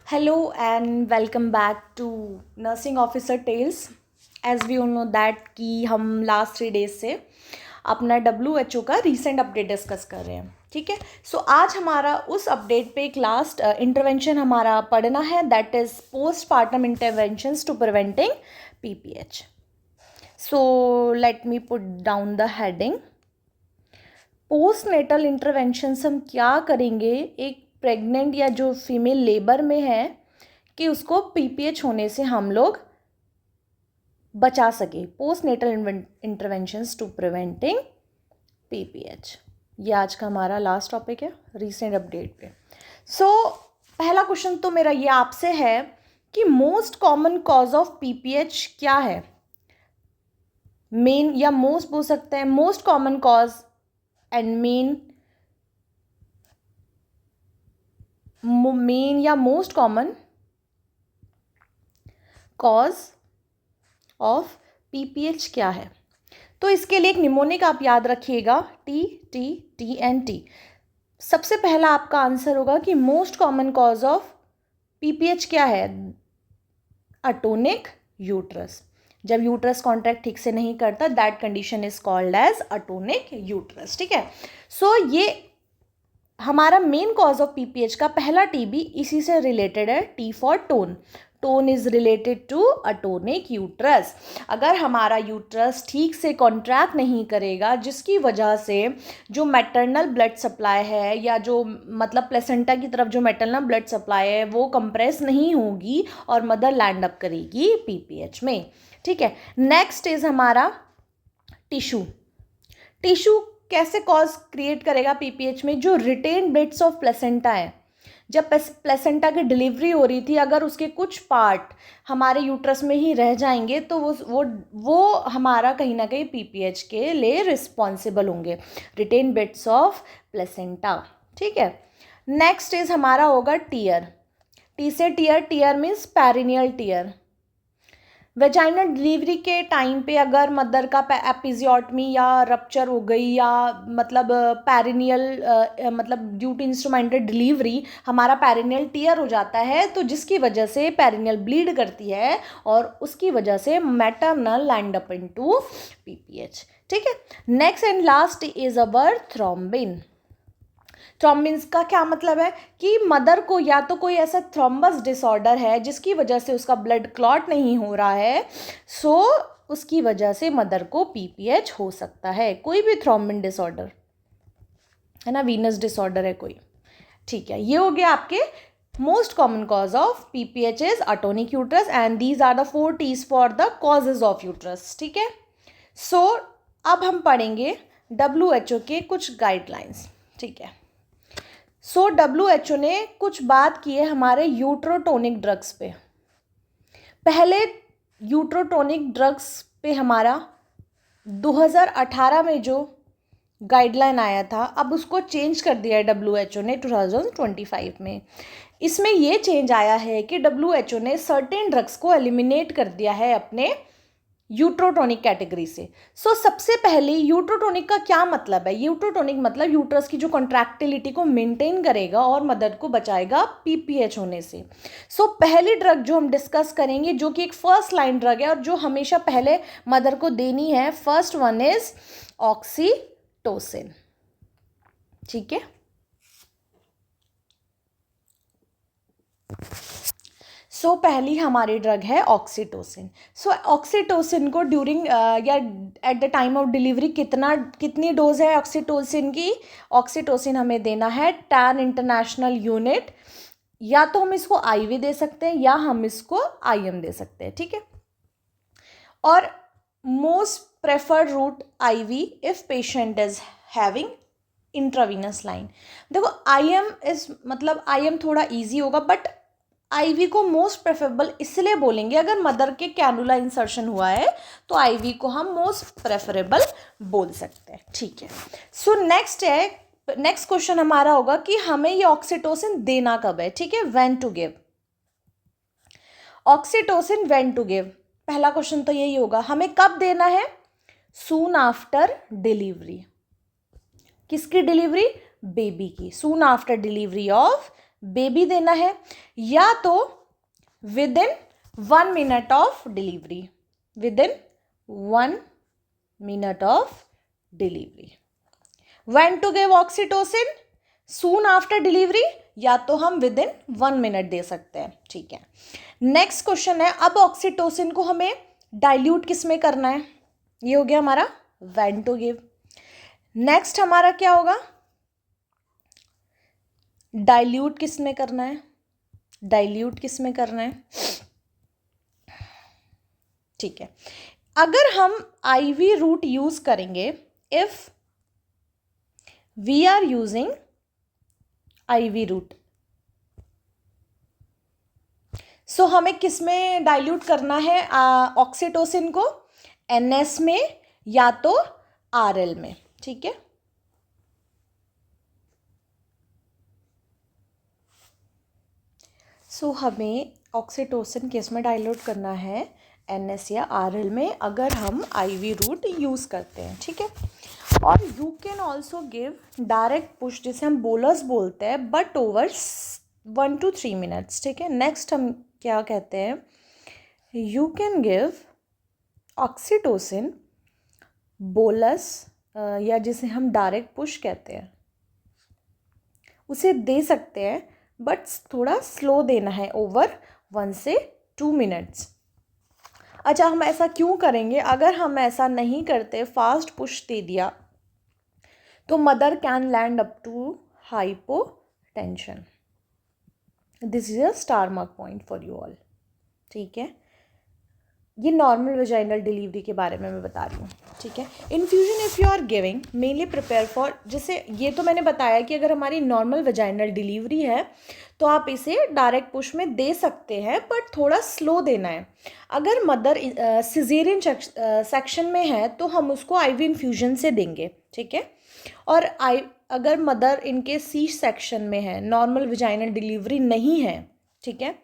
Hello and welcome back to Nursing Officer Tales. As we all know that कि हम last 3 days से अपना WHO का recent update discuss कर रहे हैं. ठीक है. सो आज हमारा उस अपडेट पे एक लास्ट इंटरवेंशन हमारा पढ़ना है, that is postpartum interventions to preventing PPH. So let me put down the heading. Postnatal interventions हम क्या करेंगे एक प्रेग्नेंट या जो फीमेल लेबर में है कि उसको PPH होने से हम लोग बचा सके. Postnatal interventions to preventing PPH, ये आज का हमारा लास्ट टॉपिक है रीसेंट अपडेट पे. सो पहला क्वेश्चन तो मेरा ये आपसे है कि most common cause of PPH क्या है. मेन या मोस्ट बोल सकते हैं. Most common cause and main या most common cause of PPH क्या है. तो इसके लिए एक निमोनिक आप याद रखिएगा, TTTNT. सबसे पहला आपका आंसर होगा कि most common cause of PPH क्या है. Atonic uterus. जब यूट्रस कॉन्ट्रैक्ट ठीक से नहीं करता, that condition is called as atonic uterus. ठीक है. सो ये हमारा मेन कॉज ऑफ PPH का पहला TB इसी से रिलेटेड है. T for tone. Tone is related to atonic uterus. अगर हमारा यूट्रस ठीक से कॉन्ट्रैक्ट नहीं करेगा, जिसकी वजह से जो मैटरनल ब्लड सप्लाई है या जो मतलब प्लेसेंटा की तरफ जो मैटरनल ब्लड सप्लाई है वो कंप्रेस नहीं होगी और मदर लैंड अप करेगी PPH में. ठीक है. नेक्स्ट इज हमारा टिश्यू. टिश्यू कैसे कॉज क्रिएट करेगा PPH में. जो रिटेन बिट्स ऑफ प्लेसेंटा है, जब प्लेसेंटा की डिलीवरी हो रही थी, अगर उसके कुछ पार्ट हमारे यूट्रस में ही रह जाएंगे तो वो हमारा कहीं ना कहीं PPH के लिए रिस्पॉन्सिबल होंगे. Retain bits of placenta. ठीक है. नेक्स्ट इज हमारा होगा टीयर. टी से tear. Tear means perineal tear. Vaginal delivery के टाइम पे अगर मदर का एपिजियोटमी या रप्चर हो गई या मतलब पेरिनियल मतलब ड्यू टू इंस्ट्रूमेंटेड डिलीवरी हमारा पेरिनियल टीयर हो जाता है, तो जिसकी वजह से पेरिनियल ब्लीड करती है और उसकी वजह से maternal land up into PPH. ठीक है. Next and last is our thrombin. Thrombins का क्या मतलब है कि मदर को या तो कोई ऐसा थ्रोम्बस डिसऑर्डर है जिसकी वजह से उसका ब्लड क्लॉट नहीं हो रहा है, सो उसकी वजह से मदर को PPH हो सकता है. कोई भी थ्रोम्बिन डिसऑर्डर है ना, वीनस डिसऑर्डर है कोई. ठीक है. ये हो गया आपके most common cause of PPH is atonic uterus and these are the 4 T's for the causes of uterus. ठीक है. सो अब हम पढ़ेंगे WHO के कुछ गाइडलाइंस. ठीक है. सो WHO ने कुछ बात की है हमारे यूट्रोटोनिक ड्रग्स पे. पहले यूट्रोटोनिक ड्रग्स पे हमारा 2018 में जो गाइडलाइन आया था, अब उसको चेंज कर दिया है WHO ने 2025 में. इसमें ये चेंज आया है कि WHO ने सर्टेन ड्रग्स को एलिमिनेट कर दिया है अपने यूट्रोटोनिक कैटेगरी से. सो सबसे पहले यूट्रोटोनिक का क्या मतलब है. यूट्रोटोनिक मतलब यूट्रस की जो कॉन्ट्रैक्टिलिटी को मेंटेन करेगा और मदर को बचाएगा PPH होने से. सो पहली ड्रग जो हम डिस्कस करेंगे, जो कि एक फर्स्ट लाइन ड्रग है और जो हमेशा पहले मदर को देनी है, फर्स्ट वन इज ऑक्सीटोसिन. ठीक है. सो पहली हमारी ड्रग है ऑक्सीटोसिन. सो ऑक्सीटोसिन को ड्यूरिंग या at the time of delivery कितनी डोज है ऑक्सीटोसिन की. ऑक्सीटोसिन हमें देना है 10 इंटरनेशनल यूनिट. या तो हम इसको IV दे सकते हैं या हम इसको IM दे सकते हैं. ठीक है. और most preferred route IV if patient is having intravenous line. देखो IM इज मतलब IM थोड़ा ईजी होगा, बट IV को मोस्ट प्रेफरेबल इसलिए बोलेंगे अगर मदर के कैनुला इंसर्शन हुआ है तो IV को हम मोस्ट प्रेफरेबल बोल सकते हैं. ठीक है. सो नेक्स्ट क्वेश्चन हमारा होगा कि हमें ये ऑक्सीटोसिन देना कब है. ठीक है. When to give oxytocin. When to give, पहला क्वेश्चन तो यही होगा, हमें कब देना है. Soon after delivery. किसकी डिलीवरी. बेबी की. Soon after delivery of baby देना है, या तो within 1 minute of delivery, within 1 minute of delivery. When to give oxytocin, soon after delivery, या तो हम विद इन 1 मिनट दे सकते हैं, ठीक है। नेक्स्ट क्वेश्चन है, अब ऑक्सीटोसिन को हमें डाइल्यूट किस में करना है, ये हो गया हमारा व्हेन टू गिव। नेक्स्ट हमारा क्या होगा, डाइल्यूट किस में करना है, डाइल्यूट किस में करना है, ठीक है। अगर हम आईवी रूट यूज करेंगे, if we are using IV route, so हमें किस में डाइल्यूट करना है ऑक्सीटोसिन को, एनएस में या तो आरएल में, ठीक है। सो हमें ऑक्सीटोसिन किस में डाइल्यूट करना है, एनएस या आरएल में, अगर हम आईवी रूट यूज करते हैं, ठीक है। और you can also give direct push, जिसे हम बोलस बोलते हैं, बट ओवर 1 to 3 मिनट्स, ठीक है। नेक्स्ट हम क्या कहते हैं, you can give oxytocin bolus, या जिसे हम डायरेक्ट पुश कहते हैं, उसे दे सकते हैं, बट थोड़ा स्लो देना है, ओवर 1 से 2 मिनट्स। अच्छा, हम ऐसा क्यों करेंगे, अगर हम ऐसा नहीं करते, फास्ट पुश दे दिया, तो mother can land up to hypotension. This is a star mark point for you all, ठीक है। ये नॉर्मल वेजाइनल डिलीवरी के बारे में मैं बता रही हूँ, ठीक है। Infusion if you are giving mainly prepare for, जैसे ये तो मैंने बताया कि अगर हमारी नॉर्मल वेजाइनल डिलीवरी है तो आप इसे डायरेक्ट पुश में दे सकते हैं, बट थोड़ा स्लो देना है। अगर मदर सिजेरियन सेक्शन में है तो हम उसको आईवी इन्फ्यूजन से देंगे, ठीक है। और अगर मदर इनके सी सेक्शन में है, नॉर्मल वेजाइनल डिलीवरी नहीं है, ठीक है,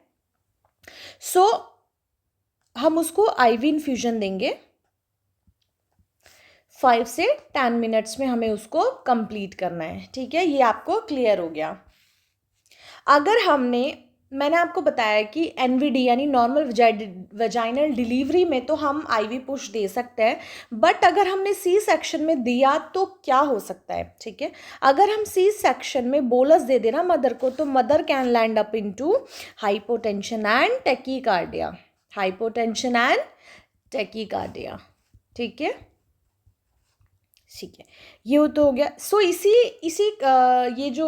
सो हम उसको आईवी इन्फ्यूजन देंगे। 5 से 10 मिनट्स में हमें उसको कंप्लीट करना है, ठीक है। ये आपको क्लियर हो गया। अगर मैंने आपको बताया कि एनवीडी यानी नॉर्मल वेजाइनल डिलीवरी में तो हम आईवी पुश दे सकते हैं, बट अगर हमने सी सेक्शन में दिया तो क्या हो सकता है, ठीक है। अगर हम सी सेक्शन में बोलस दे देना मदर को, तो mother can land up into hypotension and tachycardia, hypotension and tachycardia, ठीक है, ठीक है। ये तो हो गया। सो इसी ये जो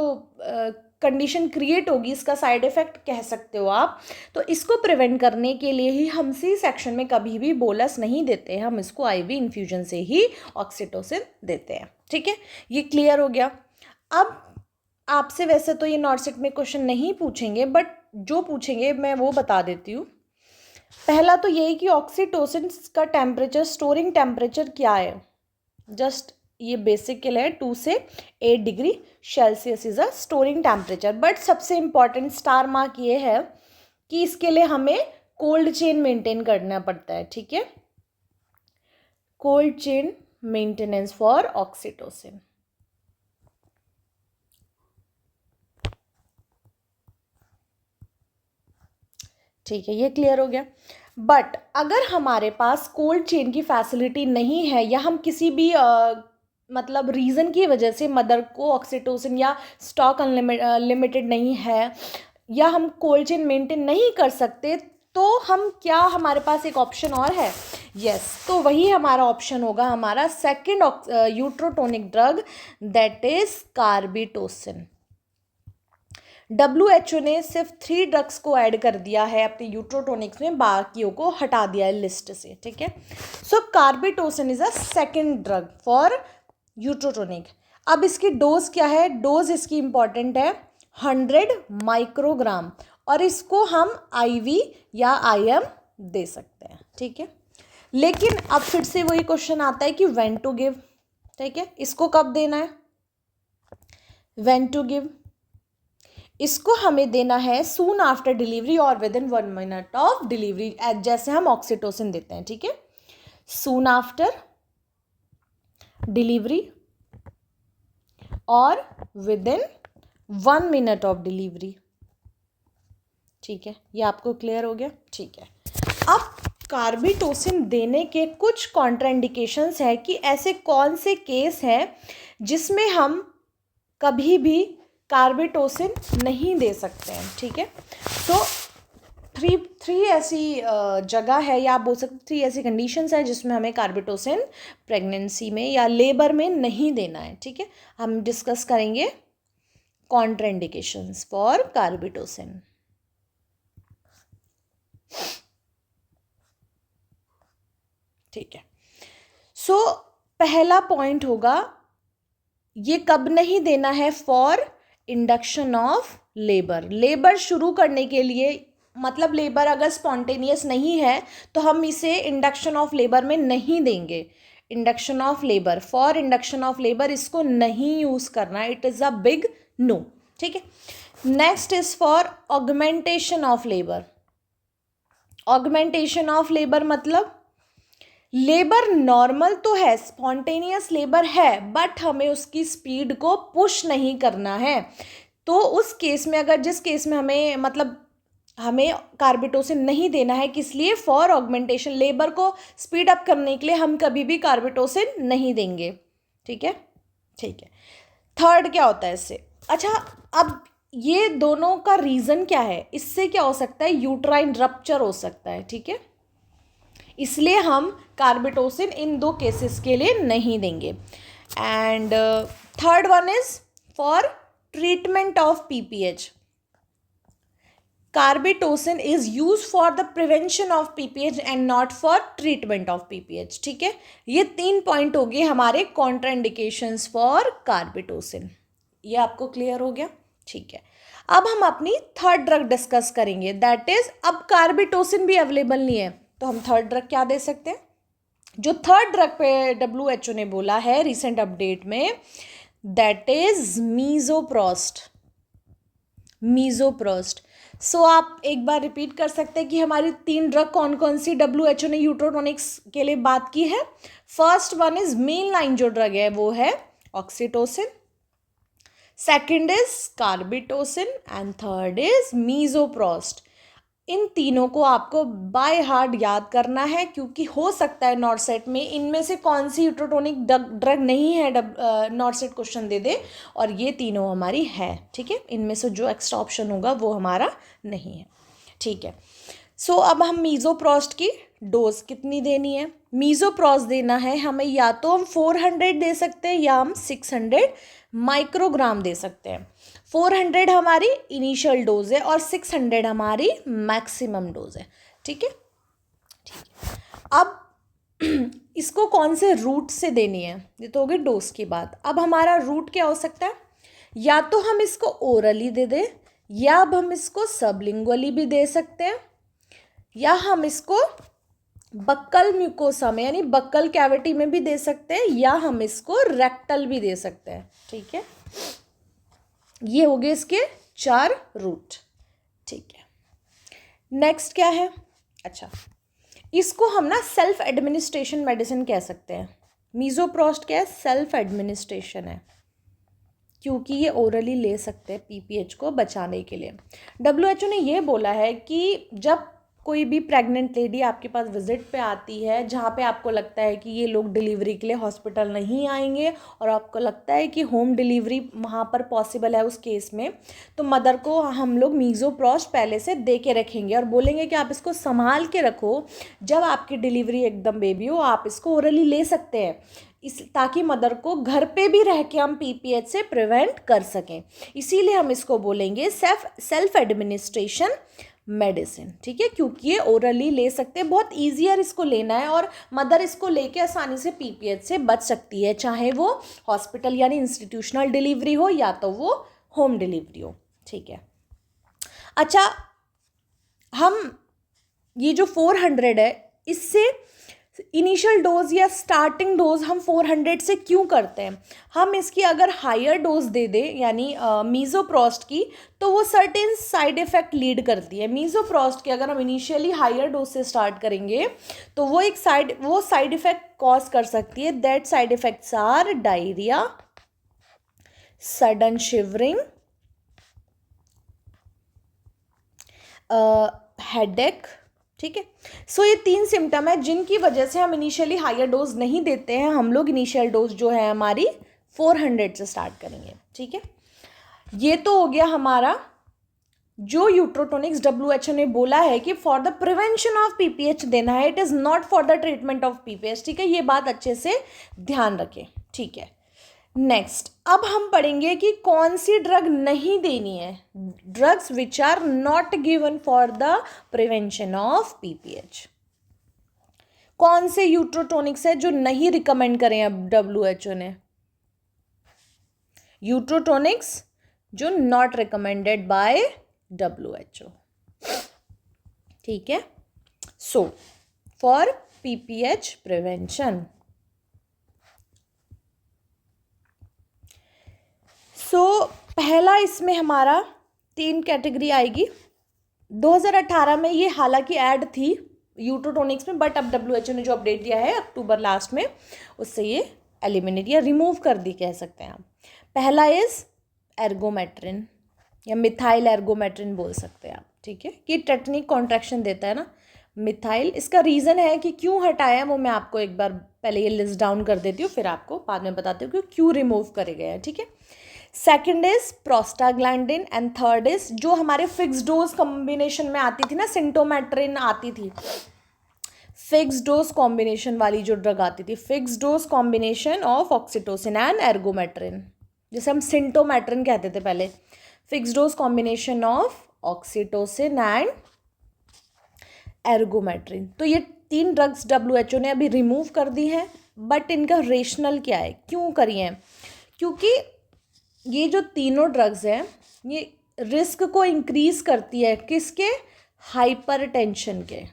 कंडीशन क्रिएट होगी, इसका साइड इफेक्ट कह सकते हो आप। तो इसको प्रिवेंट करने के लिए ही हम सी सेक्शन में कभी भी बोलस नहीं देते हैं, हम इसको आईवी इन्फ्यूजन से ही ऑक्सीटोसिन देते हैं, ठीक है। ये क्लियर हो गया। अब आपसे वैसे तो ये नॉर्सेट में क्वेश्चन नहीं पूछेंगे, बट जो पूछेंगे मैं वो बता देती हूँ। पहला तो यही कि ऑक्सीटोसिन का टेम्परेचर, स्टोरिंग टेम्परेचर क्या है, जस्ट ये बेसिक के लिए 2 से 8 degree Celsius is a storing temperature. But सबसे इम्पॉर्टेंट स्टार मार्क ये है कि इसके लिए हमें कोल्ड चेन मेंटेन करना पड़ता है, ठीक है, cold chain maintenance for oxytocin. ठीक है, ये क्लियर हो गया। बट अगर हमारे पास कोल्ड चेन की फैसिलिटी नहीं है, या हम किसी भी मतलब रीज़न की वजह से मदर को ऑक्सीटोसिन या स्टॉक अनलिमिटेड नहीं है, या हम कोल्ड चेन मेंटेन नहीं कर सकते, तो हम क्या, हमारे पास एक ऑप्शन और है, यस, तो वही हमारा ऑप्शन होगा, हमारा second uterotonic drug, that is carbetocin. WHO ने सिर्फ 3 ड्रग्स को ऐड कर दिया है अपने यूट्रोटोनिक्स में, बाकियों को हटा दिया है लिस्ट से, ठीक है। So carbetocin is a second drug for uterotonic. अब इसकी डोज क्या है, डोज इसकी इंपॉर्टेंट है 100 माइक्रोग्राम, और इसको हम IV या IM दे सकते हैं, ठीक है। लेकिन अब फिर से वही क्वेश्चन आता है कि व्हेन टू गिव, ठीक है, इसको कब देना है, व्हेन टू गिव, इसको हमें देना है सून आफ्टर डिलीवरी और with in 1 minute of delivery, जैसे हम ऑक्सीटोसिन देते हैं, ठीक है। सून आफ्टर डिलीवरी और with in 1 minute of delivery, ठीक है, ये आपको क्लियर हो गया। ठीक है, अब कार्बिटोसिन देने के कुछ कॉन्ट्राइंडिकेशंस है कि ऐसे कौन से केस हैं जिसमें हम कभी भी कार्बिटोसिन नहीं दे सकते हैं। ठीक है, तो थ्री ऐसी जगह है, या आप बोल सकते 3 ऐसी कंडीशंस हैं जिसमें हमें कार्बिटोसिन प्रेगनेंसी में या लेबर में नहीं देना है। ठीक है, हम डिस्कस करेंगे कॉन्ट्राइंडिकेशंस फॉर कार्बिटोसिन। ठीक है, सो पहला पॉइंट होगा, ये कब नहीं देना है? For induction of labour. Labour शुरू करने के लिए, मतलब लेबर अगर स्पॉन्टेनियस नहीं है तो हम इसे इंडक्शन ऑफ लेबर में नहीं देंगे। Induction of labour, for induction of labour इसको नहीं यूज करना, it is a big no. ठीक है, next is for augmentation of labour. Augmentation of labour मतलब लेबर नॉर्मल तो है, स्पॉन्टेनियस लेबर है, बट हमें उसकी स्पीड को पुश नहीं करना है। तो उस केस में, अगर जिस केस में हमें मतलब हमें कार्बिटोसिन नहीं देना है, किस लिए? फॉर ऑगमेंटेशन, लेबर को स्पीड अप करने के लिए हम कभी भी कार्बिटोसिन नहीं देंगे। ठीक है, ठीक है। थर्ड क्या होता है इससे? अच्छा, अब ये दोनों का रीज़न क्या है? इससे क्या हो सकता है? यूट्राइन रप्चर हो सकता है। ठीक है, इसलिए हम कार्बिटोसिन इन 2 केसेस के लिए नहीं देंगे। And third one is for treatment of PPH. Carbetocin is use for the prevention of PPH and not for treatment of PPH. ठीक है, ये 3 पॉइंट हो गए हमारे कॉन्ट्राइंडिकेशंस फॉर कार्बिटोसिन। ये आपको क्लियर हो गया? ठीक है, अब हम अपनी थर्ड ड्रग डिस्कस करेंगे, दैट इज, अब कार्बिटोसिन भी अवेलेबल नहीं है तो हम थर्ड ड्रग क्या दे सकते हैं? जो थर्ड ड्रग पे WHO ने बोला है रिसेंट अपडेट में, दैट इज मीजोप्रोस्ट। मीजोप्रोस्ट। सो आप एक बार रिपीट कर सकते हैं कि हमारी 3 ड्रग कौन कौन सी WHO ने यूट्रोटोनिक्स के लिए बात की है। First one is main line जो ड्रग है वो है oxytocin, second is carbetocin and third is misoprostol. इन तीनों को आपको बाय हार्ट याद करना है, क्योंकि हो सकता है नॉर्सेट में इनमें से कौन सी यूट्रोटोनिक ड्रग नहीं है, नॉर्सेट क्वेश्चन दे दे, और ये तीनों हमारी है। ठीक है, इनमें से जो एक्स्ट्रा ऑप्शन होगा वो हमारा नहीं है। ठीक है, सो अब हम मीजोप्रोस्ट की डोज कितनी देनी है? मीजोप्रोस्ट देना है हमें, या तो हम 400 दे सकते हैं या हम 600 माइक्रोग्राम दे सकते हैं। 400 हमारी इनिशियल डोज है और 600 हमारी मैक्सिमम डोज है। ठीक है, ठीक है। अब इसको कौन से रूट से देनी है? ये तो हो गई डोज की बात। अब हमारा रूट क्या हो सकता है? या तो हम इसको ओरली दे दें, या अब हम इसको सबलिंगुअली भी दे सकते हैं, या हम इसको बक्कल म्यूकोसा में यानी बक्कल कैविटी में भी दे सकते हैं, या हम इसको रेक्टल भी दे सकते हैं। ठीक है, ये हो गए इसके 4 रूट। ठीक है, नेक्स्ट क्या है? अच्छा, इसको हम ना सेल्फ एडमिनिस्ट्रेशन मेडिसिन कह सकते हैं। मीजोप्रोस्ट क्या है? सेल्फ एडमिनिस्ट्रेशन है, क्योंकि ये ओरली ले सकते हैं पीपीएच को बचाने के लिए। WHO ने ये बोला है कि जब कोई भी प्रेग्नेंट लेडी आपके पास विजिट पे आती है, जहाँ पे आपको लगता है कि ये लोग डिलीवरी के लिए हॉस्पिटल नहीं आएंगे और आपको लगता है कि होम डिलीवरी वहाँ पर पॉसिबल है, उस केस में तो मदर को हम लोग मीजोप्रोस्ट पहले से दे के रखेंगे और बोलेंगे कि आप इसको संभाल के रखो, जब आपकी डिलीवरी एकदम बेबी हो आप इसको ओरली ले सकते हैं, ताकि मदर को घर पे भी रह के हम पीपीएच से प्रिवेंट कर सकें। इसीलिए हम इसको बोलेंगे सेल्फ एडमिनिस्ट्रेशन मेडिसिन। ठीक है, क्योंकि ये ओरली ले सकते हैं, बहुत ईजियर इसको लेना है और मदर इसको लेके आसानी से पीपीएच से बच सकती है, चाहे वो हॉस्पिटल यानी इंस्टीट्यूशनल डिलीवरी हो या तो वो होम डिलीवरी हो। ठीक है, अच्छा, हम ये जो 400 है, इससे इनिशियल डोज या स्टार्टिंग डोज हम 400 से क्यों करते हैं? हम इसकी अगर हायर डोज दे दें यानी मीजोप्रोस्ट की, तो वो सर्टेन साइड इफ़ेक्ट लीड करती है। मीजोप्रोस्ट की अगर हम इनिशियली हायर डोज से स्टार्ट करेंगे तो वो साइड इफ़ेक्ट कॉज कर सकती है। That side effects are diarrhoea, sudden shivering, headache, ठीक है। सो ये 3 सिम्टम है जिनकी वजह से हम इनिशियली हायर डोज नहीं देते हैं। हम लोग इनिशियल डोज जो है हमारी 400 से स्टार्ट करेंगे, ठीक है। ये तो हो गया हमारा जो यूट्रोटोनिक्स WHO ने बोला है कि for the prevention of PPH देना है, it is not for the treatment of PPH, ठीक है। ये बात अच्छे से ध्यान रखें, ठीक है। नेक्स्ट, अब हम पढ़ेंगे कि कौन सी ड्रग नहीं देनी है। Drugs which are not given for the prevention of PPH। कौन से यूट्रोटोनिक्स है जो नहीं रिकमेंड करें अब WHO ने? यूट्रोटोनिक्स जो नॉट रिकमेंडेड बाय WHO, ठीक है। सो फॉर PPH प्रिवेंशन, पहला इसमें हमारा 3 कैटेगरी आएगी। 2018 में ये हालांकि ऐड थी यूट्रोटोनिक्स में, बट अब WHO ने जो अपडेट दिया है अक्टूबर लास्ट में, उससे ये एलिमिनेट या रिमूव कर दी कह सकते हैं आप। पहला इज एर्गोमेट्रिन या मिथाइल एर्गोमेट्रिन बोल सकते हैं आप, ठीक है। कि टेटनिक कॉन्ट्रैक्शन देता है ना मिथाइल। इसका रीज़न है कि क्यों हटाया वो मैं आपको एक बार पहले ये लिस्ट डाउन कर देती हूँ, फिर आपको बाद में बताती हूँ कि क्यों रिमूव करे गए हैं, ठीक है। Second is prostaglandin and third is जो हमारे फिक्स डोज कॉम्बिनेशन में आती थी ना, सिंटोमेट्रिन आती थी, फिक्स डोज कॉम्बिनेशन वाली जो ड्रग आती थी, fix dose combination of oxytocin and ergometrine, जिसे हम सिंटोमेट्रिन कहते थे पहले। Fix dose combination of oxytocin and ergometrine. तो ये 3 ड्रग्स WHO ने अभी रिमूव कर दी हैं, बट इनका रेशनल क्या है, क्यों करी हैं? क्योंकि ये जो तीनों ड्रग्स हैं ये रिस्क को इंक्रीज़ करती है, किसके? हाइपरटेंशन के,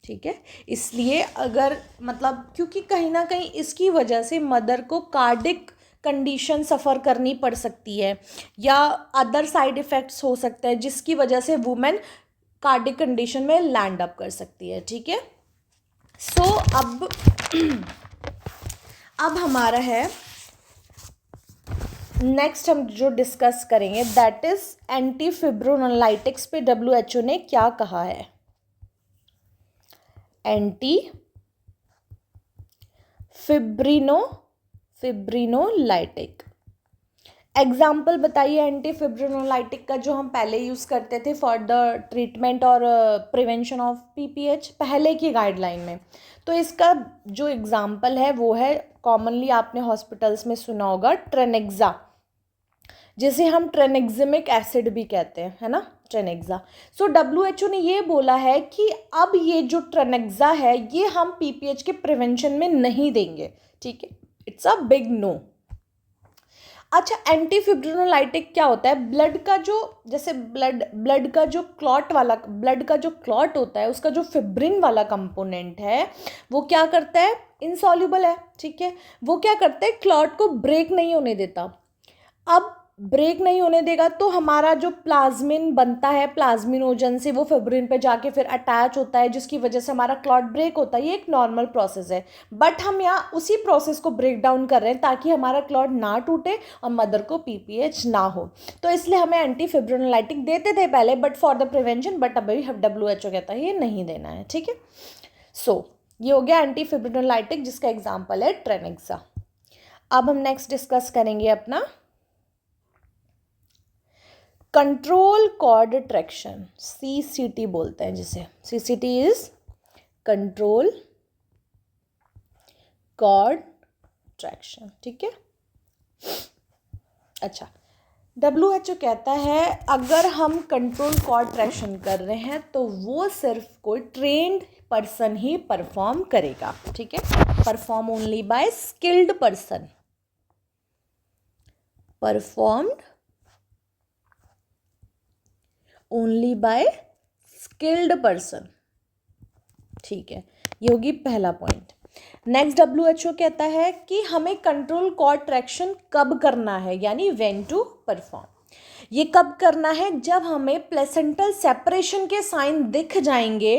ठीक है। इसलिए अगर मतलब क्योंकि कहीं ना कहीं इसकी वजह से मदर को कार्डिक कंडीशन सफ़र करनी पड़ सकती है या अदर साइड इफ़ेक्ट्स हो सकते हैं जिसकी वजह से वुमेन कार्डिक कंडीशन में लैंड अप कर सकती है, ठीक है। सो अब हमारा है नेक्स्ट हम जो डिस्कस करेंगे दैट इज एंटी फिब्रोनोलाइटिक्स पे WHO ने क्या कहा है। एंटी फिब्रिनोलाइटिक एग्जाम्पल बताइए एंटी फिब्रिनोलाइटिक का जो हम पहले यूज़ करते थे फॉर द ट्रीटमेंट और प्रिवेंशन ऑफ PPH पहले की गाइडलाइन में। तो इसका जो एग्जाम्पल है वो है, कॉमनली आपने हॉस्पिटल्स में सुना होगा, ट्रेनेक्सा, जिसे हम ट्रेनेक्जिमिक एसिड भी कहते हैं, है ना, ट्रेनेक्सा। सो WHO ने ये बोला है कि अब ये जो ट्रेनेक्सा है ये हम PPH के प्रिवेंशन में नहीं देंगे, ठीक है। It's a big no. अच्छा, एंटी फिब्रिनोलाइटिक क्या होता है? ब्लड का जो जैसे ब्लड का जो क्लॉट होता है उसका जो फिब्रिन वाला कंपोनेंट है वो क्या करता है? इनसॉल्युबल है, ठीक है। वो क्या करता है? क्लॉट को ब्रेक नहीं होने देता। अब ब्रेक नहीं होने देगा तो हमारा जो प्लाज्मिन बनता है, प्लाज्मिनोजन से वो फिब्रिन पे जाके फिर अटैच होता है जिसकी वजह से हमारा क्लॉट ब्रेक होता है। ये एक नॉर्मल प्रोसेस है, बट हम यहाँ उसी प्रोसेस को ब्रेक डाउन कर रहे हैं ताकि हमारा क्लॉट ना टूटे और मदर को PPH ना हो। तो इसलिए हमें एंटी फिब्रिनोलाइटिक देते थे पहले but for the prevention, but अभी WHO कहता है ये नहीं देना है, ठीक है। सो ये हो गया एंटी फिब्रिनोलाइटिक जिसका एग्जाम्पल है ट्रेनेक्सा। अब हम नेक्स्ट डिस्कस करेंगे अपना कंट्रोल कॉर्ड ट्रैक्शन, CCT बोलते हैं जिसे। CCT is control cord traction, ठीक है। अच्छा, WHO कहता है अगर हम कंट्रोल कॉर्ड ट्रैक्शन कर रहे हैं तो वो सिर्फ कोई ट्रेन्ड पर्सन ही परफॉर्म करेगा, ठीक है। Perform only by skilled person, performed only by skilled person, ठीक है। ये होगी पहला पॉइंट। नेक्स्ट WHO कहता है कि हमें कंट्रोल कॉर्ड ट्रैक्शन कब करना है, यानी व्हेन टू परफॉर्म। ये कब करना है? जब हमें प्लेसेंटल सेपरेशन के साइन दिख जाएंगे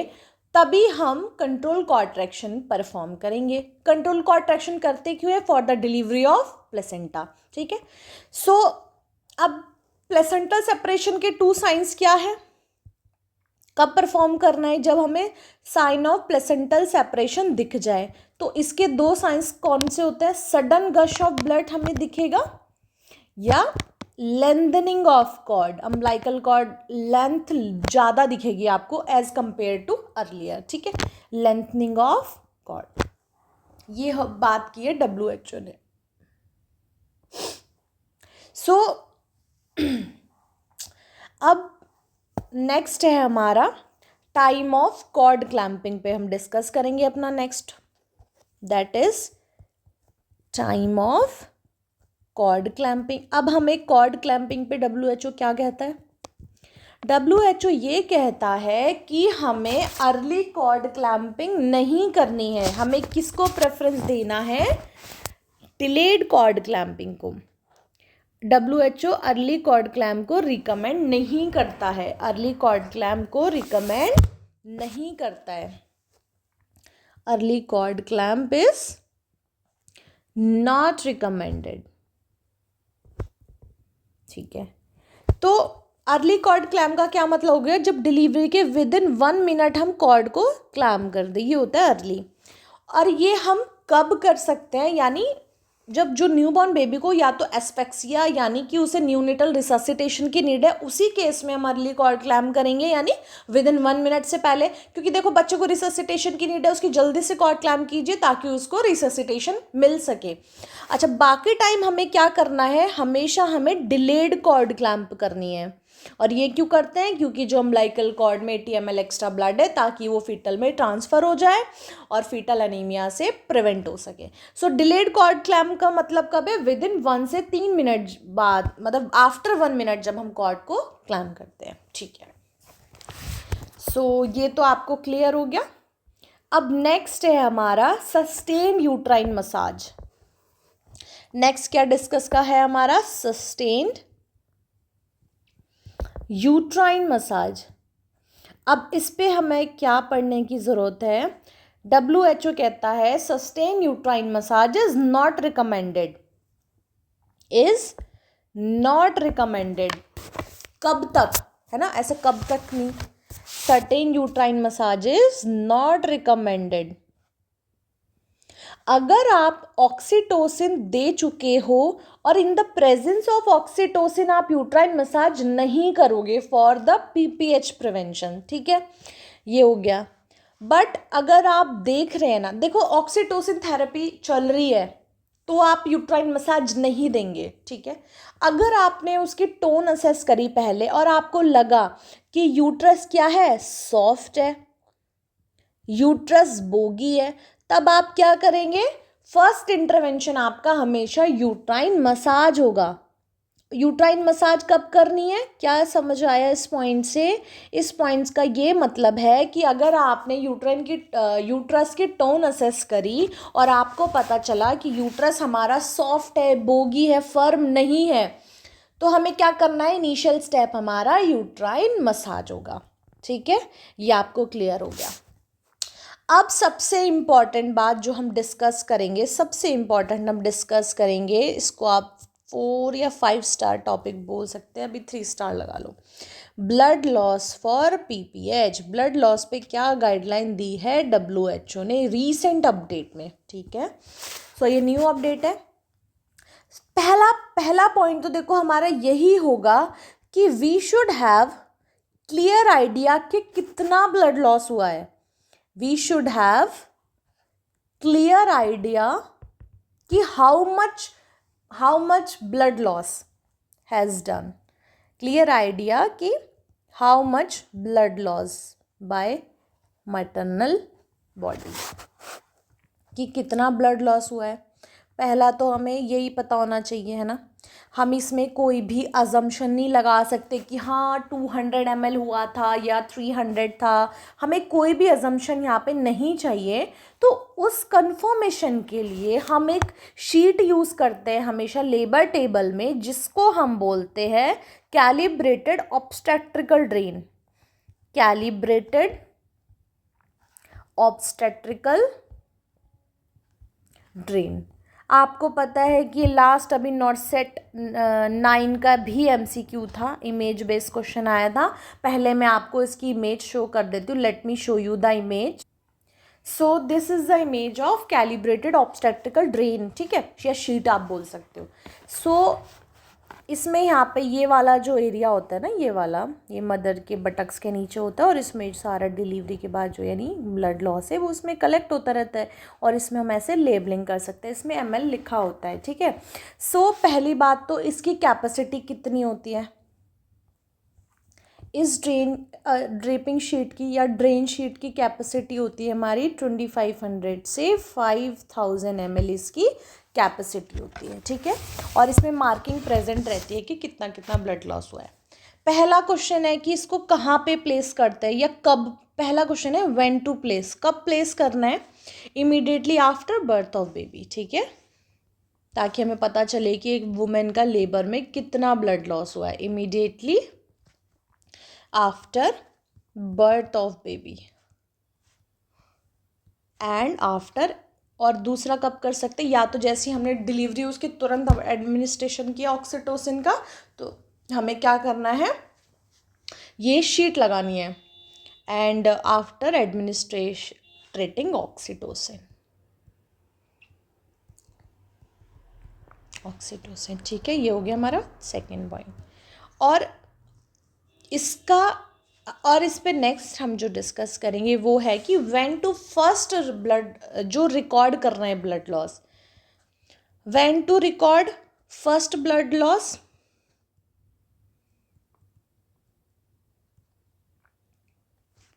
तभी हम कंट्रोल कॉर्ड ट्रैक्शन परफॉर्म करेंगे। कंट्रोल कॉर्ड ट्रैक्शन करते क्यों है? For the delivery of placenta, ठीक है। सो अब प्लेसेंटल सेपरेशन के 2 साइंस क्या है? कब परफॉर्म करना है? जब हमें साइन ऑफ प्लेसेंटल सेपरेशन दिख जाए। तो इसके दो साइंस कौन से होते हैं? सडन गश ऑफ ब्लड हमें दिखेगा या lengthening of cord, umbilical cord length ज़्यादा दिखेगी आपको एज कंपेयर टू अर्लियर, ठीक है, लेंथनिंग ऑफ कॉर्ड। ये बात की है WHO ने। सो अब नेक्स्ट है हमारा टाइम ऑफ कॉर्ड क्लैंपिंग पे हम डिस्कस करेंगे अपना next, that is time of cord clamping. अब हमें कॉर्ड क्लैंपिंग पे WHO क्या कहता है? WHO ये कहता है कि हमें अर्ली कॉर्ड क्लैंपिंग नहीं करनी है। हमें किसको प्रेफरेंस देना है? डिलेड कॉर्ड क्लैंपिंग को। WHO अर्ली कॉर्ड क्लैम्प को रिकमेंड नहीं करता है, अर्ली कॉर्ड क्लैम्प को रिकमेंड नहीं करता है। Early cord clamp is not recommended, ठीक है। तो अर्ली कॉर्ड क्लैम्प का क्या मतलब हो गया? जब डिलीवरी के विद इन 1 मिनट हम कॉर्ड को क्लैम्प कर दें, ये होता है अर्ली। और ये हम कब कर सकते हैं? यानी जब जो न्यूबॉर्न बेबी को या तो एस्पेक्सिया यानी कि उसे न्यूनेटल रिससिटेशन की नीड है, उसी केस में हम अर्ली कॉर्ड क्लैम्प करेंगे, यानी विद इन 1 मिनट से पहले। क्योंकि देखो बच्चे को रिससिटेशन की नीड है, उसकी जल्दी से कॉर्ड क्लैम्प कीजिए ताकि उसको रिससिटेशन मिल सके। अच्छा, बाकी टाइम हमें क्या करना है? हमेशा हमें डिलेड कॉर्ड क्लैम्प करनी है। और ये क्यों करते हैं? क्योंकि जो अम्बिलिकल कॉर्ड में 80 ml एक्स्ट्रा ब्लड है, ताकि वो फीटल में ट्रांसफर हो जाए और फीटल एनीमिया से प्रिवेंट हो सके। सो डिलेड कॉर्ड क्लैम्प का मतलब कब है? विद इन 1 से 3 मिनट बाद, मतलब आफ्टर 1 मिनट जब हम कॉर्ड को क्लैम्प करते हैं, ठीक है। सो ये तो आपको क्लियर हो गया। अब नेक्स्ट है हमारा सस्टेन यूट्राइन मसाज। नेक्स्ट क्या डिस्कस का है हमारा? Sustained uterine massage. अब इस पे हमें क्या पढ़ने की ज़रूरत है? WHO कहता है sustain uterine massage is not recommended, is not recommended. कब तक है ना, ऐसे कब तक नहीं। Sustain uterine massage is not recommended अगर आप ऑक्सीटोसिन दे चुके हो और in the presence of oxytocin आप यूट्राइन मसाज नहीं करोगे फॉर द PPH प्रिवेंशन, ठीक है, ये हो गया। बट अगर आप देख रहे हैं ना, देखो ऑक्सीटोसिन थेरेपी चल रही है तो आप यूट्राइन मसाज नहीं देंगे, ठीक है। अगर आपने उसकी टोन असेस करी पहले और आपको लगा कि यूट्रस क्या है? सॉफ्ट है, यूट्रस बोगी है, तब आप क्या करेंगे? फर्स्ट इंटरवेंशन आपका हमेशा यूट्राइन मसाज होगा। यूट्राइन मसाज कब करनी है? क्या समझ आया इस पॉइंट से? इस पॉइंट्स का ये मतलब है कि अगर आपने यूट्रस की टोन असेस करी और आपको पता चला कि यूट्रस हमारा सॉफ्ट है, बोगी है, फर्म नहीं है, तो हमें क्या करना है? इनिशियल स्टेप हमारा यूट्राइन मसाज होगा, ठीक है। ये आपको क्लियर हो गया। अब सबसे इम्पॉर्टेंट बात जो हम डिस्कस करेंगे, सबसे इम्पॉर्टेंट हम डिस्कस करेंगे, इसको आप 4 या 5 स्टार टॉपिक बोल सकते हैं, अभी 3 स्टार लगा लो। Blood loss for PPH। Blood loss पे क्या गाइडलाइन दी है WHO ने रीसेंट अपडेट में, ठीक है। सो ये न्यू अपडेट है। पहला पॉइंट तो देखो हमारा यही होगा कि we should have clear idea कि कितना ब्लड लॉस हुआ है। We should have clear idea कि how much blood loss has done. Clear idea कि how much blood loss by maternal body, कि कितना blood loss हुआ है। पहला तो हमें यही पता होना चाहिए, है ना। हम इसमें कोई भी अजम्पशन नहीं लगा सकते कि हाँ 200 ml हुआ था या 300 था। हमें कोई भी अजम्पशन यहाँ पे नहीं चाहिए। तो उस कंफर्मेशन के लिए हम एक शीट यूज़ करते हैं हमेशा लेबर टेबल में, जिसको हम बोलते हैं calibrated obstetrical drain. Calibrated obstetrical drain. आपको पता है कि लास्ट अभी नॉट सेट 9 का भी MCQ था, इमेज बेस्ड क्वेश्चन आया था। पहले मैं आपको इसकी इमेज शो कर देती हूँ। Let me show you the image. So this is the image of calibrated obstetrical drain, ठीक है, या शीट आप बोल सकते हो। सो इसमें यहाँ पे ये वाला जो एरिया होता है ना, ये वाला, ये मदर के बटक्स के नीचे होता है और इसमें सारा डिलीवरी के बाद जो यानी ब्लड लॉस है वो उसमें कलेक्ट होता रहता है और इसमें हम ऐसे लेबलिंग कर सकते हैं। इसमें ml लिखा होता है, ठीक है। सो पहली बात तो इसकी कैपेसिटी कितनी होती है, इस ड्रेपिंग शीट की या ड्रेन शीट की कैपेसिटी होती है हमारी 2500 से 5000 ml इसकी कैपेसिटी होती है, ठीक है। और इसमें मार्किंग प्रेजेंट रहती है कि कितना कितना ब्लड लॉस हुआ है। पहला क्वेश्चन है कि इसको कहाँ पे प्लेस करते हैं या कब। पहला क्वेश्चन है व्हेन टू प्लेस, कब प्लेस करना है। Immediately after birth of baby, ठीक है, ताकि हमें पता चले कि एक वुमेन का लेबर में कितना ब्लड लॉस हुआ है। Immediately after birth of baby and after, और दूसरा कब कर सकते हैं, या तो जैसे हमने डिलीवरी उसके तुरंत हम एडमिनिस्ट्रेशन किया ऑक्सीटोसिन का, तो हमें क्या करना है, ये शीट लगानी है। एंड आफ्टर एडमिनिस्ट्रेटिंग ऑक्सीटोसिन, ठीक है, ये हो गया हमारा सेकेंड पॉइंट। और इसका, और इस पे नेक्स्ट हम जो डिस्कस करेंगे वो है कि व्हेन टू फर्स्ट ब्लड, जो रिकॉर्ड कर रहे हैं blood loss, when to record first blood loss.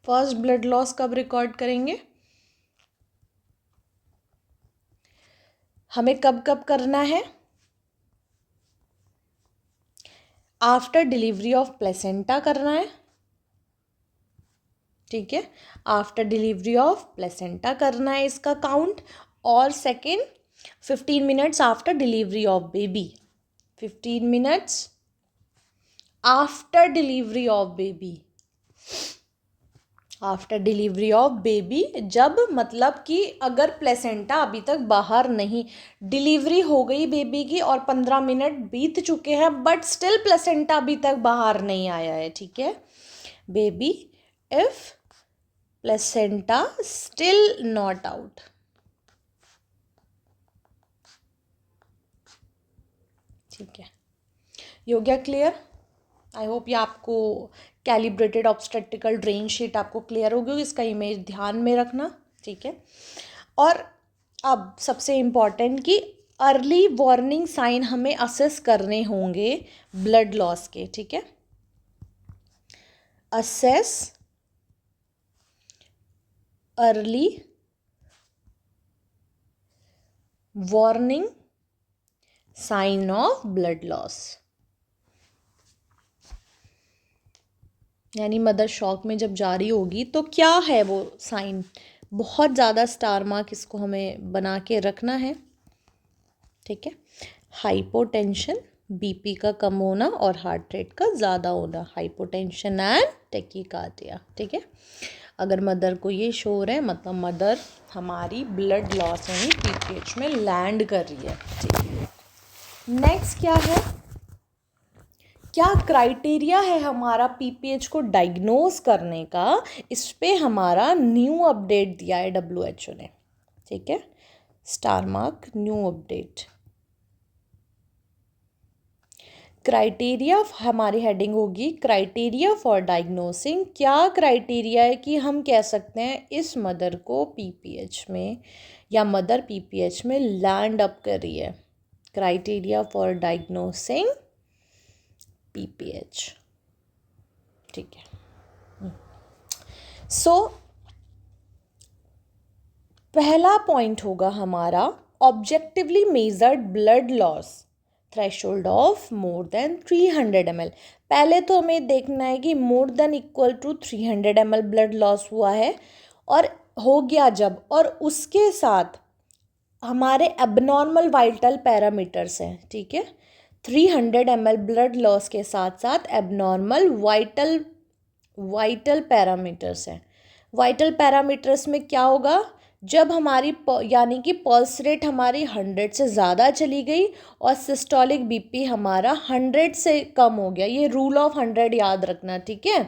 First blood loss कब रिकॉर्ड करेंगे, हमें कब कब करना है, आफ्टर डिलीवरी ऑफ प्लेसेंटा करना है, ठीक है, आफ्टर डिलीवरी ऑफ प्लेसेंटा करना है इसका काउंट। और second 15 minutes after delivery of baby, 15 minutes after delivery of baby, after delivery of baby, जब मतलब कि अगर प्लेसेंटा अभी तक बाहर नहीं, डिलीवरी हो गई बेबी की और 15 मिनट बीत चुके हैं बट स्टिल प्लेसेंटा अभी तक बाहर नहीं आया है, ठीक है। Baby if placenta still not out, ठीक है, ये हो गया क्लियर। आई होप ये आपको कैलिब्रेटेड ऑब्स्टेट्रिकल ड्रेन शीट आपको क्लियर होगी, इसका इमेज ध्यान में रखना, ठीक है। और अब सबसे इम्पॉर्टेंट कि अर्ली वार्निंग साइन हमें असेस करने होंगे ब्लड लॉस के, ठीक है। Assess early warning sign of blood loss, यानी मदर शॉक में जब जा रही होगी तो क्या है वो साइन। बहुत ज़्यादा स्टार मार्क इसको हमें बना के रखना है, ठीक है। हाइपोटेंशन, बीपी का कम होना और हार्ट रेट का ज़्यादा होना, हाइपोटेंशन एंड टैकीकार्डिया, ठीक है। अगर मदर को ये शो हो रहा है मतलब मदर हमारी ब्लड लॉस यानी पीपीएच में लैंड कर रही है, ठीक है। नेक्स्ट क्या है, क्या क्राइटेरिया है हमारा पीपीएच को डायग्नोज करने का, इस पे हमारा न्यू अपडेट दिया है WHO ने, ठीक है। Star mark new update. Criteria हमारी हेडिंग होगी क्राइटेरिया फॉर डायग्नोसिंग। क्या क्राइटेरिया है कि हम कह सकते हैं इस मदर को पीपीएच में या मदर पीपीएच में लैंड अप कर रही है। क्राइटेरिया फॉर डायग्नोसिंग पीपीएच, ठीक है। सो पहला पॉइंट होगा हमारा objectively measured blood loss threshold of more than 300 ml। पहले तो हमें देखना है कि more than equal to 300 ml blood loss हुआ है और हो गया जब, और उसके साथ हमारे एबनॉर्मल वाइटल पैरामीटर्स हैं, ठीक है। 300 ml ब्लड लॉस के साथ साथ एबनॉर्मल वाइटल पैरामीटर्स हैं। वाइटल पैरामीटर्स में क्या होगा, जब हमारी यानी कि पल्स रेट हमारी 100 से ज़्यादा चली गई और सिस्टोलिक बीपी हमारा 100 से कम हो गया। ये रूल ऑफ 100 याद रखना, ठीक है,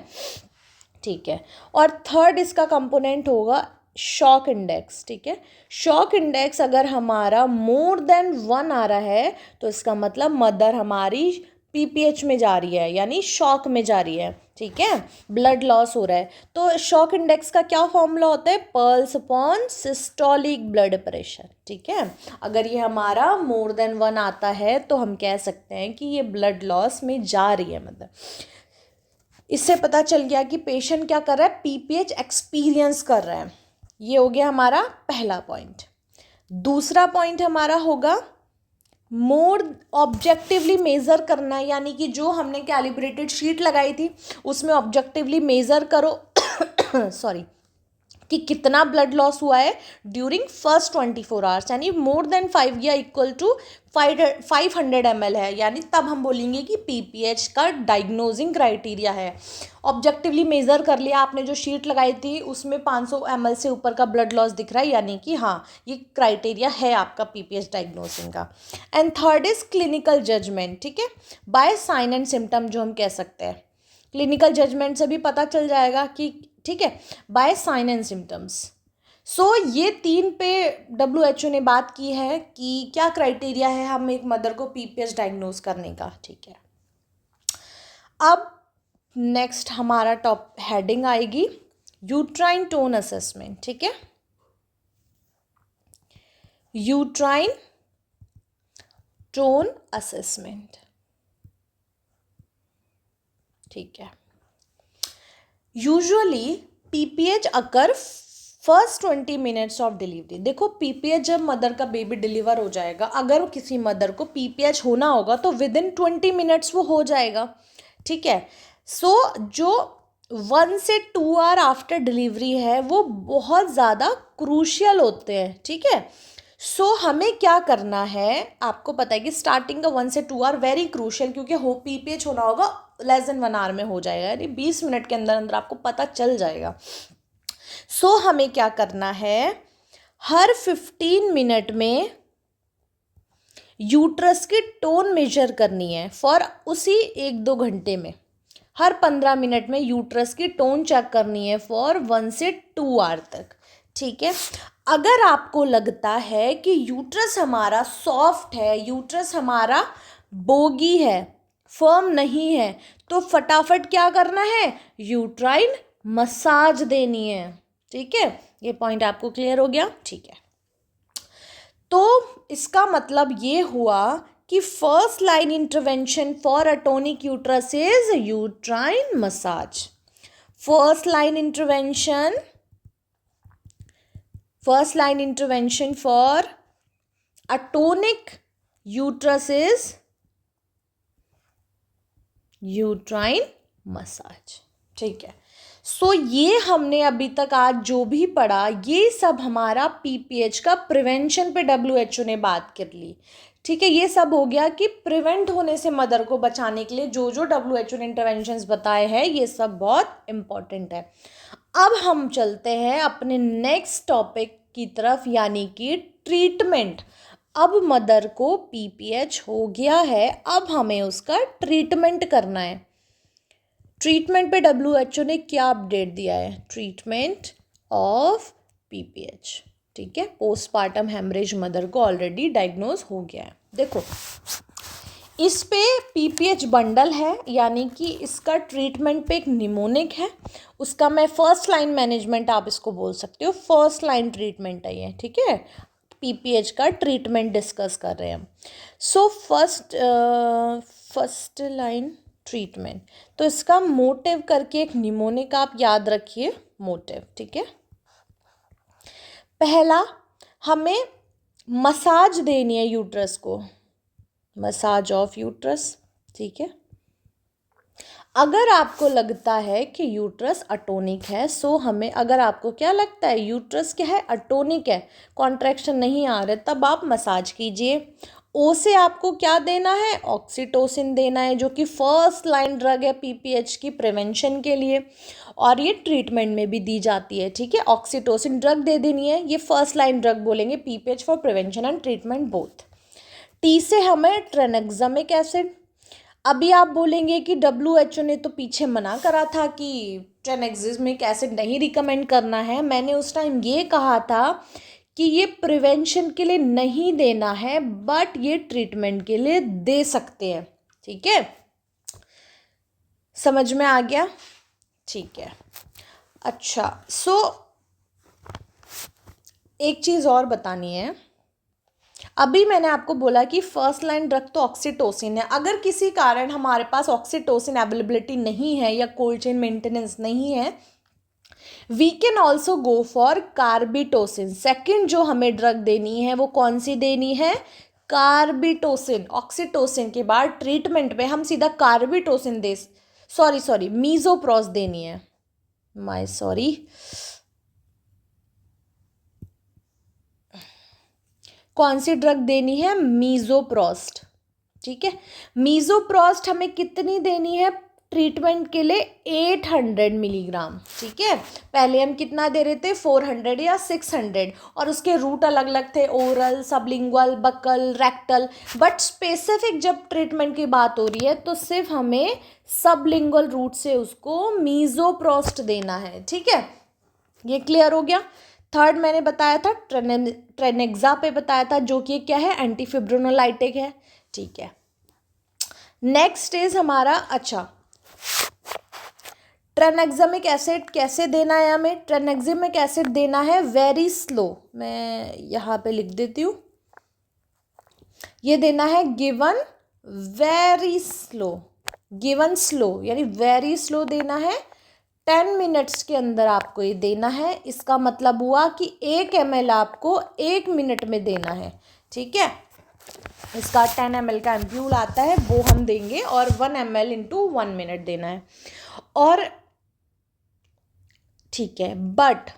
ठीक है। और थर्ड इसका कंपोनेंट होगा शॉक इंडेक्स, ठीक है। शॉक इंडेक्स अगर हमारा मोर देन 1 आ रहा है तो इसका मतलब मदर हमारी पीपीएच में जा रही है, यानी शॉक में जा रही है, ठीक है, ब्लड लॉस हो रहा है। तो शॉक इंडेक्स का क्या फॉर्मूला होता है? Pulse upon systolic blood pressure, ठीक है। अगर ये हमारा मोर देन 1 आता है तो हम कह सकते हैं कि ये ब्लड लॉस में जा रही है मदर। इससे पता चल गया कि पेशेंट क्या कर रहा है? पीपीएच एक्सपीरियंस कर रहा है। ये हो गया हमारा पहला पॉइंट। दूसरा पॉइंट हमारा होगा मोर ऑब्जेक्टिवली मेज़र करना, यानी कि जो हमने कैलिब्रेटेड शीट लगाई थी उसमें ऑब्जेक्टिवली मेज़र करो सॉरी, कि कितना ब्लड लॉस हुआ है ड्यूरिंग फर्स्ट 24 आवर्स, यानी मोर देन 5 या इक्वल टू 500 ml है, यानी तब हम बोलेंगे कि पीपीएच का डायग्नोजिंग क्राइटेरिया है। ऑब्जेक्टिवली मेज़र कर लिया आपने, जो शीट लगाई थी उसमें 500 ml से ऊपर का ब्लड लॉस दिख रहा है, यानी कि हाँ ये क्राइटेरिया है आपका पीपीएच डायग्नोसिंग का। And third is clinical judgement, ठीक है, बाय साइन एंड सिम्टम, जो हम कह सकते हैं क्लिनिकल जजमेंट से भी पता चल जाएगा कि, ठीक है, बाय साइन एंड सिम्टम्स। सो ये 3 पे WHO ने बात की है कि क्या क्राइटेरिया है हम एक मदर को पीपीएच डायग्नोज करने का, ठीक है। अब नेक्स्ट हमारा टॉप हेडिंग आएगी यूट्राइन टोन असेसमेंट, ठीक है, यूट्राइन टोन असेसमेंट, ठीक है। Usually PPH occur first 20 minutes of delivery. देखो पीपीएच जब मदर का बेबी डिलीवर हो जाएगा, अगर किसी मदर को पीपीएच होना होगा तो विद इन 20 मिनट्स वो हो जाएगा, ठीक है। सो जो 1 से 2 आवर आफ्टर डिलीवरी है वो बहुत ज़्यादा क्रूशियल होते हैं, ठीक है। सो हमें क्या करना है, आपको पता है कि स्टार्टिंग का 1 से 2 आवर वेरी क्रूशियल, क्योंकि पीपीएच होना होगा लेस देन 1 आवर में हो जाएगा, यानी 20 मिनट के अंदर अंदर आपको पता चल जाएगा। सो हमें क्या करना है, हर 15 मिनट में यूट्रस की टोन मेजर करनी है फॉर उसी 1-2 घंटे में। हर 15 मिनट में यूट्रस की टोन चेक करनी है फॉर 1 से 2 आवर तक, ठीक है। अगर आपको लगता है कि यूट्रस हमारा सॉफ्ट है, यूट्रस हमारा बोगी है, फर्म नहीं है, तो फटाफट क्या करना है, यूट्राइन मसाज देनी है, ठीक है। ये पॉइंट आपको क्लियर हो गया, ठीक है। तो इसका मतलब ये हुआ कि first line intervention for atonic uterus is uterine massage. First line intervention for atonic uterus is uterine massage, ठीक है। सो ये हमने अभी तक आज जो भी पढ़ा ये सब हमारा पीपीएच का प्रिवेंशन पे WHO ने बात कर ली, ठीक है। ये सब हो गया कि प्रिवेंट होने से मदर को बचाने के लिए जो जो WHO ने इंटरवेंशंस बताए हैं ये सब बहुत इम्पॉर्टेंट है। अब हम चलते हैं अपने नेक्स्ट टॉपिक की तरफ, यानी कि ट्रीटमेंट। अब मदर को पीपीएच हो गया है, अब हमें उसका ट्रीटमेंट करना है। ट्रीटमेंट पे WHO ने क्या अपडेट दिया है, ट्रीटमेंट ऑफ पीपीएच, ठीक है। पोस्टपार्टम हेमरेज मदर को ऑलरेडी डायग्नोज हो गया है। देखो इस पे पीपीएच बंडल है, यानी कि इसका ट्रीटमेंट पे एक निमोनिक है, उसका मैं फर्स्ट लाइन मैनेजमेंट आप इसको बोल सकते हो, फर्स्ट लाइन ट्रीटमेंट है ये, ठीक है। पीपीएच का ट्रीटमेंट डिस्कस कर रहे हैं हम। सो फर्स्ट लाइन ट्रीटमेंट, तो इसका मोटिव करके एक निमोनिक आप याद रखिए, मोटिव, ठीक है। पहला हमें मसाज देनी है यूट्रस को, मसाज ऑफ यूट्रस, ठीक है। अगर आपको लगता है कि यूट्रस अटोनिक है, सो हमें, अगर आपको क्या लगता है यूट्रस क्या है, अटोनिक है, कॉन्ट्रैक्शन नहीं आ रहे, तब आप मसाज कीजिए। ओ से आपको क्या देना है, ऑक्सीटोसिन देना है, जो कि फर्स्ट लाइन ड्रग है पीपीएच की प्रिवेंशन के लिए, और ये ट्रीटमेंट में भी दी जाती है। ठीक है, ऑक्सीटोसिन ड्रग दे देनी है, ये फर्स्ट लाइन ड्रग बोलेंगे, PPH for prevention and treatment both. T से हमें ट्रेनेक्सामिक एसिड। अभी आप बोलेंगे कि WHO ने तो पीछे मना करा था कि ट्रेनेक्सामिक एसिड नहीं रिकमेंड करना है। मैंने उस टाइम ये कहा था कि ये प्रिवेंशन के लिए नहीं देना है, बट ये ट्रीटमेंट के लिए दे सकते हैं। ठीक है, समझ में आ गया? ठीक है, अच्छा, एक चीज़ और बतानी है। अभी मैंने आपको बोला कि फर्स्ट लाइन ड्रग तो ऑक्सीटोसिन है। अगर किसी कारण हमारे पास ऑक्सीटोसिन अवेलेबिलिटी नहीं है या कोल्ड चेन मेंटेनेंस नहीं है, we can also go for carbetocin. Second जो हमें ड्रग देनी है वो कौन सी देनी है, कार्बिटोसिन। ऑक्सीटोसिन के बाद ट्रीटमेंट में हम सीधा कार्बिटोसिन सॉरी मीजोप्रोस देनी है। कौन सी ड्रग देनी है, मीजोप्रोस्ट। ठीक है, मीजोप्रोस्ट हमें कितनी देनी है ट्रीटमेंट के लिए, 800 मिलीग्राम। ठीक है, पहले हम कितना दे रहे थे, 400 या 600, और उसके रूट अलग अलग थे, oral, sublingual, buccal, rectal. But specific जब ट्रीटमेंट की बात हो रही है तो सिर्फ हमें सबलिंगुअल रूट से उसको मीजोप्रोस्ट देना है। ठीक है, ये क्लियर हो गया। थर्ड मैंने बताया था ट्रेनेक्सा पे बताया था, जो कि क्या है, एंटीफिब्रोनोलाइटिक है। ठीक है, नेक्स्ट इज हमारा, अच्छा, ट्रेनेक्सामिक एसिड कैसे देना है हमें। ट्रेनेक्सामिक एसिड देना है वेरी स्लो, मैं यहाँ पे लिख देती हूँ, ये देना है given very slow. Given slow यानी वेरी स्लो देना है, 10 मिनट्स के अंदर आपको ये देना है। इसका मतलब हुआ कि 1 ml आपको 1 मिनट में देना है। ठीक है, इसका 10 ml का एम्प्यूल आता है, वो हम देंगे, और 1 ml इंटू 1 मिनट देना है। और ठीक है, बट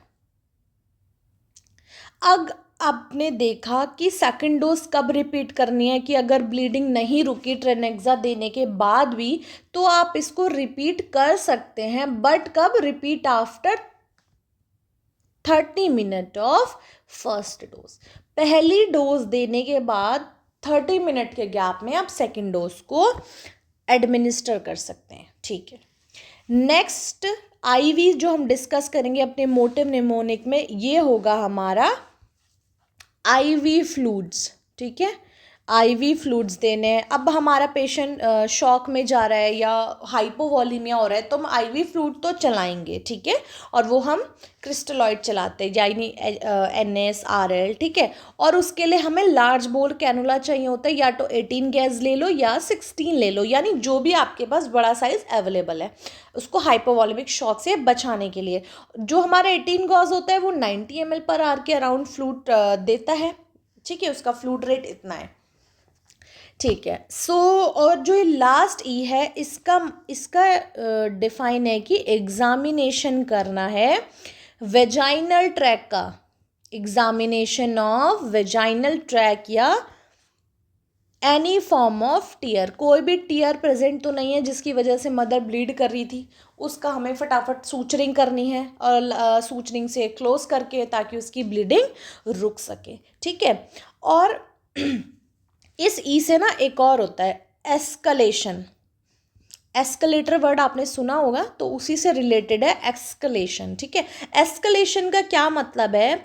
अब आपने देखा कि सेकंड डोज कब रिपीट करनी है, कि अगर ब्लीडिंग नहीं रुकी ट्रेनेक्सा देने के बाद भी तो आप इसको रिपीट कर सकते हैं, बट कब, repeat after 30 minute of first dose. पहली डोज देने के बाद 30 मिनट के गैप में आप सेकंड डोज को एडमिनिस्टर कर सकते हैं। ठीक है, नेक्स्ट आईवी जो हम डिस्कस करेंगे अपने मोटिव निमोनिक में, ये होगा हमारा आईवी फ्लूइड्स। ठीक है, आईवी फ्लूइड्स देने हैं। अब हमारा पेशेंट शॉक में जा रहा है या हाइपोवॉलीमिया हो रहा है तो हम आईवी फ्लूइड तो चलाएंगे। ठीक है, और वो हम क्रिस्टलॉइड चलाते हैं, यानी NaSRL। ठीक है, और उसके लिए हमें लार्ज बोर कैनुला चाहिए होता है, या तो 18 गैज ले लो या 16 ले लो, यानी जो भी आपके पास बड़ा साइज अवेलेबल है, उसको हाइपोवॉलेमिक शॉक से बचाने के लिए। जो हमारा 18 गॉज होता है वो 90 ml पर आर के अराउंड फ्लूइड देता है। ठीक है, उसका फ्लूइड रेट इतना है। ठीक है, और जो लास्ट ई है, इसका डिफाइन है कि एग्जामिनेशन करना है वेजाइनल ट्रैक का, एग्जामिनेशन ऑफ वेजाइनल ट्रैक या एनी फॉर्म ऑफ टीयर। कोई भी टीयर प्रेजेंट तो नहीं है जिसकी वजह से मदर ब्लीड कर रही थी, उसका हमें फटाफट सूचरिंग करनी है, और सूचरिंग से क्लोज करके, ताकि उसकी ब्लीडिंग रुक सके। ठीक है, और इस ई से ना एक और होता है एस्कलेशन। एस्कलेटर वर्ड आपने सुना होगा, तो उसी से रिलेटेड है एस्कलेशन। ठीक है, एस्कलेशन का क्या मतलब है,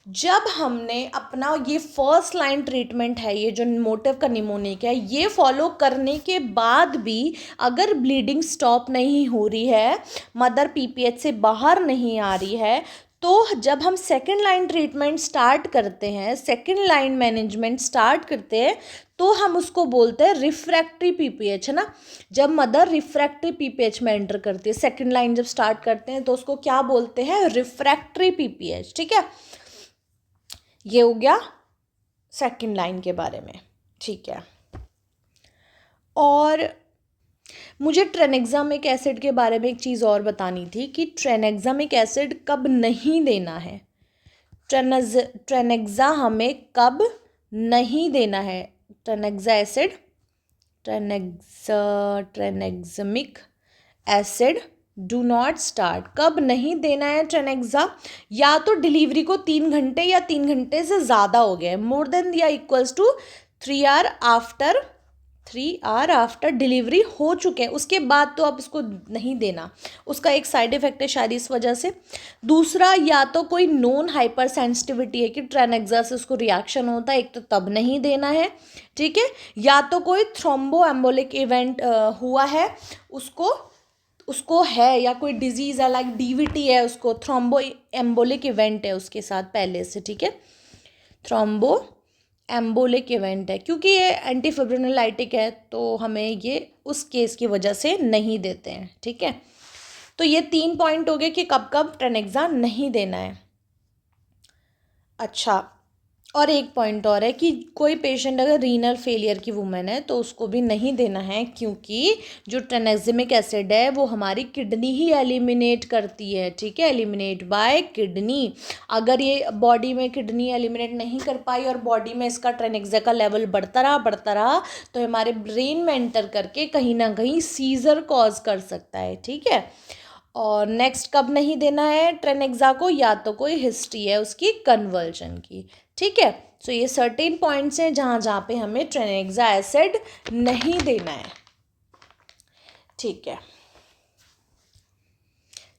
जब हमने अपना ये फर्स्ट लाइन ट्रीटमेंट है, ये जो मोटिव का निमोनिक है, ये फॉलो करने के बाद भी अगर ब्लीडिंग स्टॉप नहीं हो रही है, मदर पीपीएच से बाहर नहीं आ रही है, तो जब हम सेकेंड लाइन ट्रीटमेंट स्टार्ट करते हैं, सेकेंड लाइन मैनेजमेंट स्टार्ट करते हैं, तो हम उसको बोलते हैं रिफ्रैक्टरी पीपीएच, है ना। जब मदर रिफ्रैक्टरी पीपीएच में एंटर करती है, सेकेंड लाइन जब स्टार्ट करते हैं, तो उसको क्या बोलते हैं, रिफ्रैक्टरी पीपीएच। ठीक है, ये हो गया सेकेंड लाइन के बारे में। ठीक है, और मुझे ट्रेनेक्सामिक एसिड के बारे में एक चीज़ और बतानी थी कि ट्रेनेक्सामिक एसिड कब नहीं देना है। ट्रेनेक्सा हमें कब नहीं देना है, tranexa acid, tranexamic acid do not start. कब नहीं देना है ट्रेनेक्सा? या तो डिलीवरी को 3 घंटे या 3 घंटे से ज़्यादा हो गया है, मोर देन या equals to 3 hour after delivery हो चुके हैं, उसके बाद तो आप इसको नहीं देना, उसका एक साइड इफेक्ट है शायद इस वजह से। दूसरा, या तो कोई नॉन हाइपर सेंसिटिविटी है कि ट्रेनेक्सा से उसको रिएक्शन होता है, एक तो तब नहीं देना है, ठीक है। या तो कोई थ्रोम्बो एम्बोलिक इवेंट हुआ है उसको है, या कोई डिजीज़ है लाइक डीवीटी है, उसको थ्रोम्बो एम्बोलिक इवेंट है उसके साथ पहले से, ठीक है। थ्रोम्बो एम्बोलिक इवेंट है, क्योंकि ये एंटीफिब्रिनोलाइटिक है तो हमें ये उस केस की वजह से नहीं देते हैं, ठीक है। तो ये 3 पॉइंट हो गए कि कब कब ट्रेनेक्सा नहीं देना है। अच्छा, और एक पॉइंट और है कि कोई पेशेंट अगर रीनल फेलियर की वुमेन है तो उसको भी नहीं देना है, क्योंकि जो ट्रेनेक्सिमिक एसिड है वो हमारी किडनी ही एलिमिनेट करती है, ठीक है, एलिमिनेट बाय किडनी। अगर ये बॉडी में किडनी एलिमिनेट नहीं कर पाई और बॉडी में इसका ट्रेनेक्सा का लेवल बढ़ता रहा तो हमारे ब्रेन में एंटर करके कहीं ना कहीं सीजर कॉज कर सकता है, ठीक है। और नेक्स्ट कब नहीं देना है ट्रेनेक्सा को? या तो कोई हिस्ट्री है उसकी कन्वर्जन की, ठीक है। सो ये सर्टेन पॉइंट्स हैं जहाँ जहाँ पे हमें ट्रेनेक्सा एसिड नहीं देना है, ठीक है।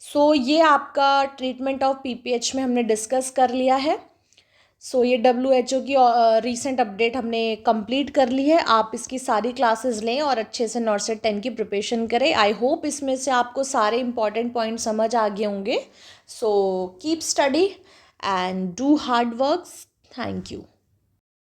सो ये आपका ट्रीटमेंट ऑफ पीपीएच में हमने डिस्कस कर लिया है। सो ये WHO की रीसेंट अपडेट हमने कंप्लीट कर ली है। आप इसकी सारी क्लासेस लें और अच्छे से नॉर्सेट 10 की प्रिपरेशन करें। आई होप इसमें से आपको सारे इंपॉर्टेंट पॉइंट समझ आ गए होंगे। So keep study and do hard works. Thank you.